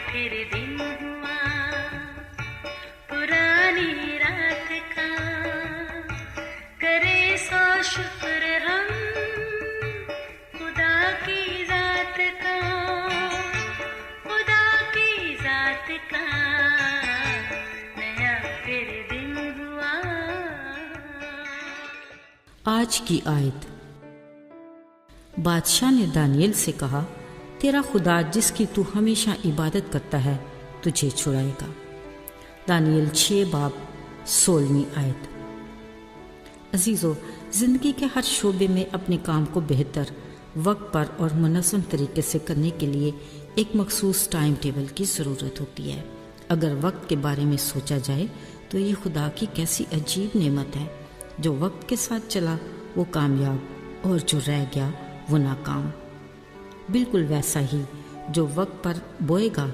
پھر دن ہوا پرانی رات کا، کرے سو شکر ہم خدا کی ذات کا، خدا کی ذات کا نیا پھر دن ہوا۔ آج کی آیت۔ بادشاہ نے دانیل سے کہا، تیرا خدا جس کی تو ہمیشہ عبادت کرتا ہے تجھے چھڑائے گا۔ دانیل 6 باب 16 آیت۔ عزیزو، زندگی کے ہر شعبے میں اپنے کام کو بہتر، وقت پر اور منظم طریقے سے کرنے کے لیے ایک مخصوص ٹائم ٹیبل کی ضرورت ہوتی ہے۔ اگر وقت کے بارے میں سوچا جائے تو یہ خدا کی کیسی عجیب نعمت ہے۔ جو وقت کے ساتھ چلا وہ کامیاب اور جو رہ گیا وہ ناکام۔ بالکل ویسا ہی جو وقت پر بوئے گا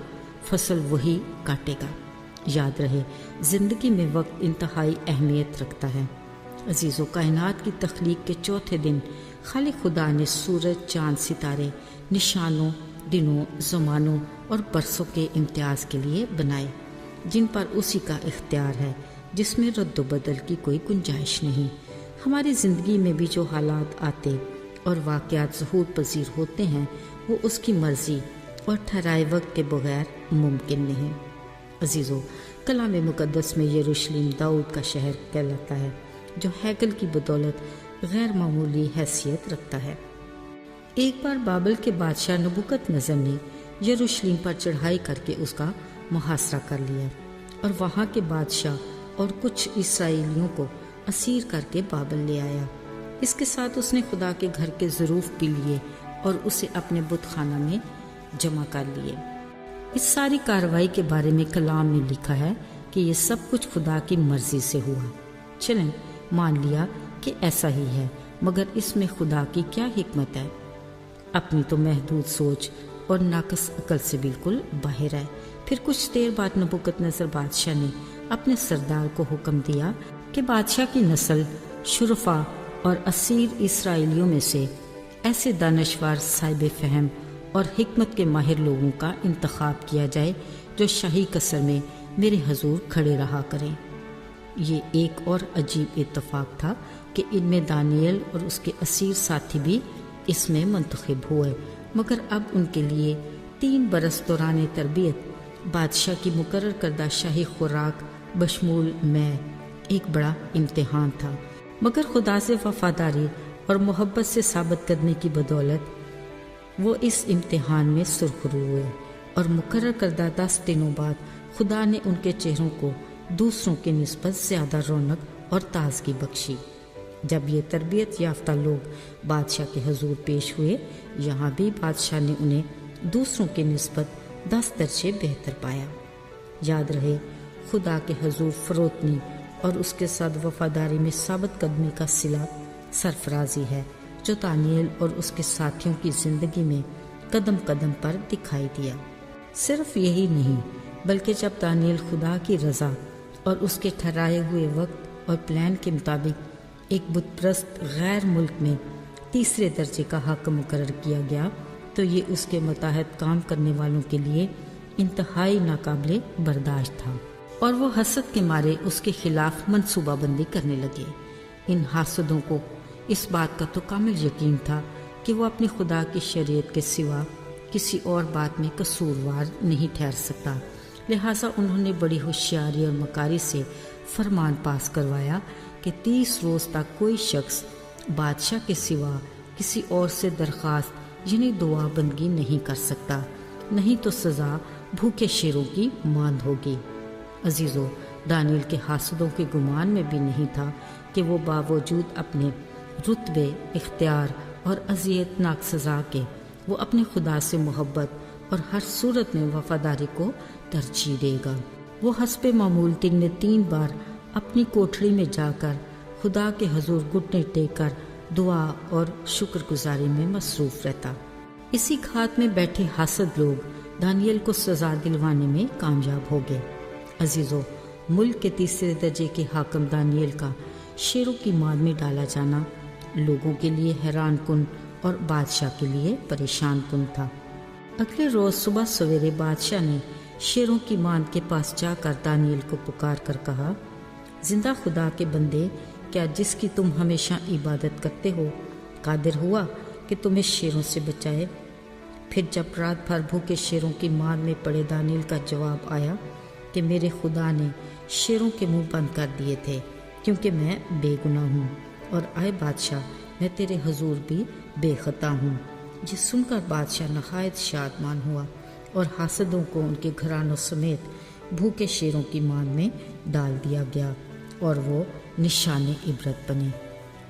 فصل وہی کاٹے گا۔ یاد رہے، زندگی میں وقت انتہائی اہمیت رکھتا ہے۔ عزیزو، کائنات کی تخلیق کے چوتھے دن خالق خدا نے سورج، چاند، ستارے نشانوں، دنوں، زمانوں اور برسوں کے امتیاز کے لیے بنائے، جن پر اسی کا اختیار ہے، جس میں رد و بدل کی کوئی گنجائش نہیں۔ ہماری زندگی میں بھی جو حالات آتے اور واقعات ظہور پذیر ہوتے ہیں وہ اس کی مرضی اور ٹھہرائے وقت کے بغیر ممکن نہیں۔ عزیزو، کلام مقدس میں یروشلم داؤد کا شہر کہلاتا ہے، جو ہیکل کی بدولت غیر معمولی حیثیت رکھتا ہے۔ ایک بار بابل کے بادشاہ نبوکت نظر نے یروشلم پر چڑھائی کر کے اس کا محاصرہ کر لیا اور وہاں کے بادشاہ اور کچھ اسرائیلیوں کو اسیر کر کے بابل لے آیا۔ اس کے ساتھ اس نے خدا کے گھر کے ظروف بھی لیے اور اسے اپنے بت خانہ میں جمع کر لیے۔ اس ساری کارروائی کے بارے میں کلام میں لکھا ہے کہ یہ سب کچھ خدا کی مرضی سے ہوا۔ چلیں مان لیا کہ ایسا ہی ہے، مگر اس میں خدا کی کیا حکمت ہے؟ اپنی تو محدود سوچ اور ناقص عقل سے بالکل باہر ہے۔ پھر کچھ دیر بعد نبوکت نصر بادشاہ نے اپنے سردار کو حکم دیا کہ بادشاہ کی نسل، شرفا اور اسیر اسرائیلیوں میں سے ایسے دانشور، صاحب فہم اور حکمت کے ماہر لوگوں کا انتخاب کیا جائے جو شاہی قصر میں میرے حضور کھڑے رہا کریں۔ یہ ایک اور عجیب اتفاق تھا کہ ان میں دانیل اور اس کے اسیر ساتھی بھی اس میں منتخب ہوئے، مگر اب ان کے لیے 3 برس دوران تربیت بادشاہ کی مقرر کردہ شاہی خوراک بشمول میں ایک بڑا امتحان تھا۔ مگر خدا سے وفاداری اور محبت سے ثابت قدمی کی بدولت وہ اس امتحان میں سرخرو ہوئے، اور مقرر کردہ 10 دنوں بعد خدا نے ان کے چہروں کو دوسروں کے نسبت زیادہ رونق اور تازگی بخشی۔ جب یہ تربیت یافتہ لوگ بادشاہ کے حضور پیش ہوئے، یہاں بھی بادشاہ نے انہیں دوسروں کے نسبت 10 درجے بہتر پایا۔ یاد رہے، خدا کے حضور فروتنی اور اس کے ساتھ وفاداری میں ثابت قدمی کا صلہ سرفرازی ہے، جو دانیل اور اس کے ساتھیوں کی زندگی میں قدم قدم پر دکھائی دیا۔ صرف یہی نہیں، بلکہ جب دانیل خدا کی رضا اور اس کے ٹھہرائے ہوئے وقت اور پلان کے مطابق ایک بت پرست غیر ملک میں تیسرے درجے کا حاکم مقرر کیا گیا، تو یہ اس کے متحد کام کرنے والوں کے لیے انتہائی ناقابل برداشت تھا، اور وہ حسد کے مارے اس کے خلاف منصوبہ بندی کرنے لگے۔ ان حاسدوں کو اس بات کا تو کامل یقین تھا کہ وہ اپنی خدا کی شریعت کے سوا کسی اور بات میں قصوروار نہیں ٹھہر سکتا، لہٰذا انہوں نے بڑی ہوشیاری اور مکاری سے فرمان پاس کروایا کہ 30 روز تک کوئی شخص بادشاہ کے سوا کسی اور سے درخواست یعنی دعا بندگی نہیں کر سکتا، نہیں تو سزا بھوکے شیروں کی ماند ہوگی۔ عزیزو، دانیل کے حاسدوں کے گمان میں بھی نہیں تھا کہ وہ باوجود اپنے رتبے، اختیار اور اذیت ناک سزا کے وہ اپنے خدا سے محبت اور ہر صورت میں وفاداری کو ترجیح دے گا۔ وہ حسب معمول دن میں 3 بار اپنی کوٹھڑی میں جا کر خدا کے حضور گھٹنے ٹیک کر دعا اور شکر گزاری میں مصروف رہتا۔ اسی گھات میں بیٹھے حاسد لوگ دانیل کو سزا دلوانے میں کامیاب ہو گئے۔ عزیزو، ملک کے تیسرے درجے کے حاکم دانیل کا شیروں کی ماند میں ڈالا جانا لوگوں کے لیے حیران کن اور بادشاہ کے لیے پریشان کن تھا۔ اگلے روز صبح سویرے بادشاہ نے شیروں کی ماند کے پاس جا کر دانیل کو پکار کر کہا، زندہ خدا کے بندے، کیا جس کی تم ہمیشہ عبادت کرتے ہو قادر ہوا کہ تمہیں شیروں سے بچائے؟ پھر جب رات بھر بھوکے شیروں کی ماند میں پڑے دانیل کا جواب آیا کہ میرے خدا نے شیروں کے منہ بند کر دیے تھے کیونکہ میں بے گناہ ہوں، اور اے بادشاہ میں تیرے حضور بھی بے خطا ہوں۔ یہ سن کر بادشاہ نہایت شادمان ہوا اور حاسدوں کو ان کے گھرانوں سمیت بھوکے شیروں کی ماند میں ڈال دیا گیا اور وہ نشان عبرت بنے۔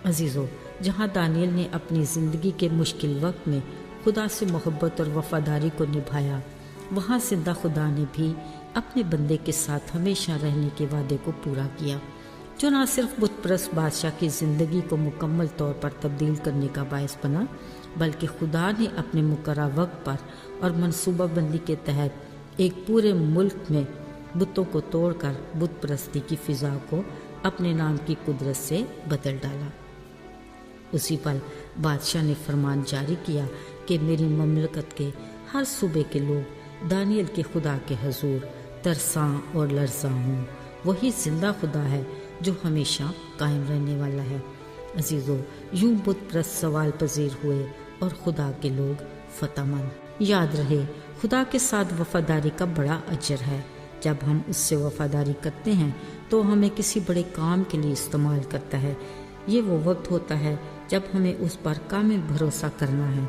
عزیزو، جہاں دانیل نے اپنی زندگی کے مشکل وقت میں خدا سے محبت اور وفاداری کو نبھایا، وہاں زندہ خدا نے بھی اپنے بندے کے ساتھ ہمیشہ رہنے کے وعدے کو پورا کیا، جو نہ صرف بت پرست بادشاہ کی زندگی کو مکمل طور پر تبدیل کرنے کا باعث بنا، بلکہ خدا نے اپنے مقررہ وقت پر اور منصوبہ بندی کے تحت ایک پورے ملک میں بتوں کو توڑ کر بت پرستی کی فضا کو اپنے نام کی قدرت سے بدل ڈالا۔ اسی پل بادشاہ نے فرمان جاری کیا کہ میری مملکت کے ہر صوبے کے لوگ دانیل کے خدا کے حضور ترساں اور لرزاں ہوں۔ وہی زندہ خدا ہے جو ہمیشہ قائم رہنے والا ہے۔ عزیزو، یوں بت پرست سوال پذیر ہوئے اور خدا کے لوگ فتح مند۔ یاد رہے، خدا کے ساتھ وفاداری کا بڑا اجر ہے۔ جب ہم اس سے وفاداری کرتے ہیں تو ہمیں کسی بڑے کام کے لیے استعمال کرتا ہے۔ یہ وہ وقت ہوتا ہے جب ہمیں اس پر کامل بھروسہ کرنا ہے،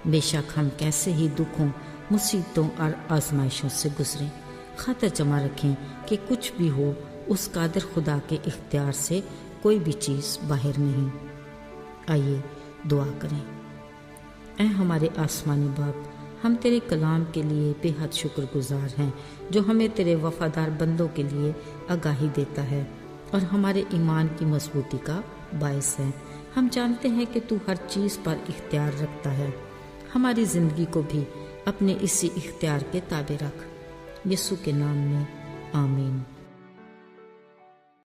بے شک ہم کیسے ہی دکھوں، مصیبتوں اور آزمائشوں سے گزریں۔ خاطر جمع رکھیں کہ کچھ بھی ہو، اس قادر خدا کے اختیار سے کوئی بھی چیز باہر نہیں۔ آئیے دعا کریں۔ اے ہمارے آسمانی باپ، ہم تیرے کلام کے لیے بے حد شکر گزار ہیں جو ہمیں تیرے وفادار بندوں کے لیے آگاہی دیتا ہے اور ہمارے ایمان کی مضبوطی کا باعث ہے۔ ہم جانتے ہیں کہ تو ہر چیز پر اختیار رکھتا ہے۔ ہماری زندگی کو بھی اپنے اسی اختیار کے تابع رکھ۔ یسوع کے نام میں آمین۔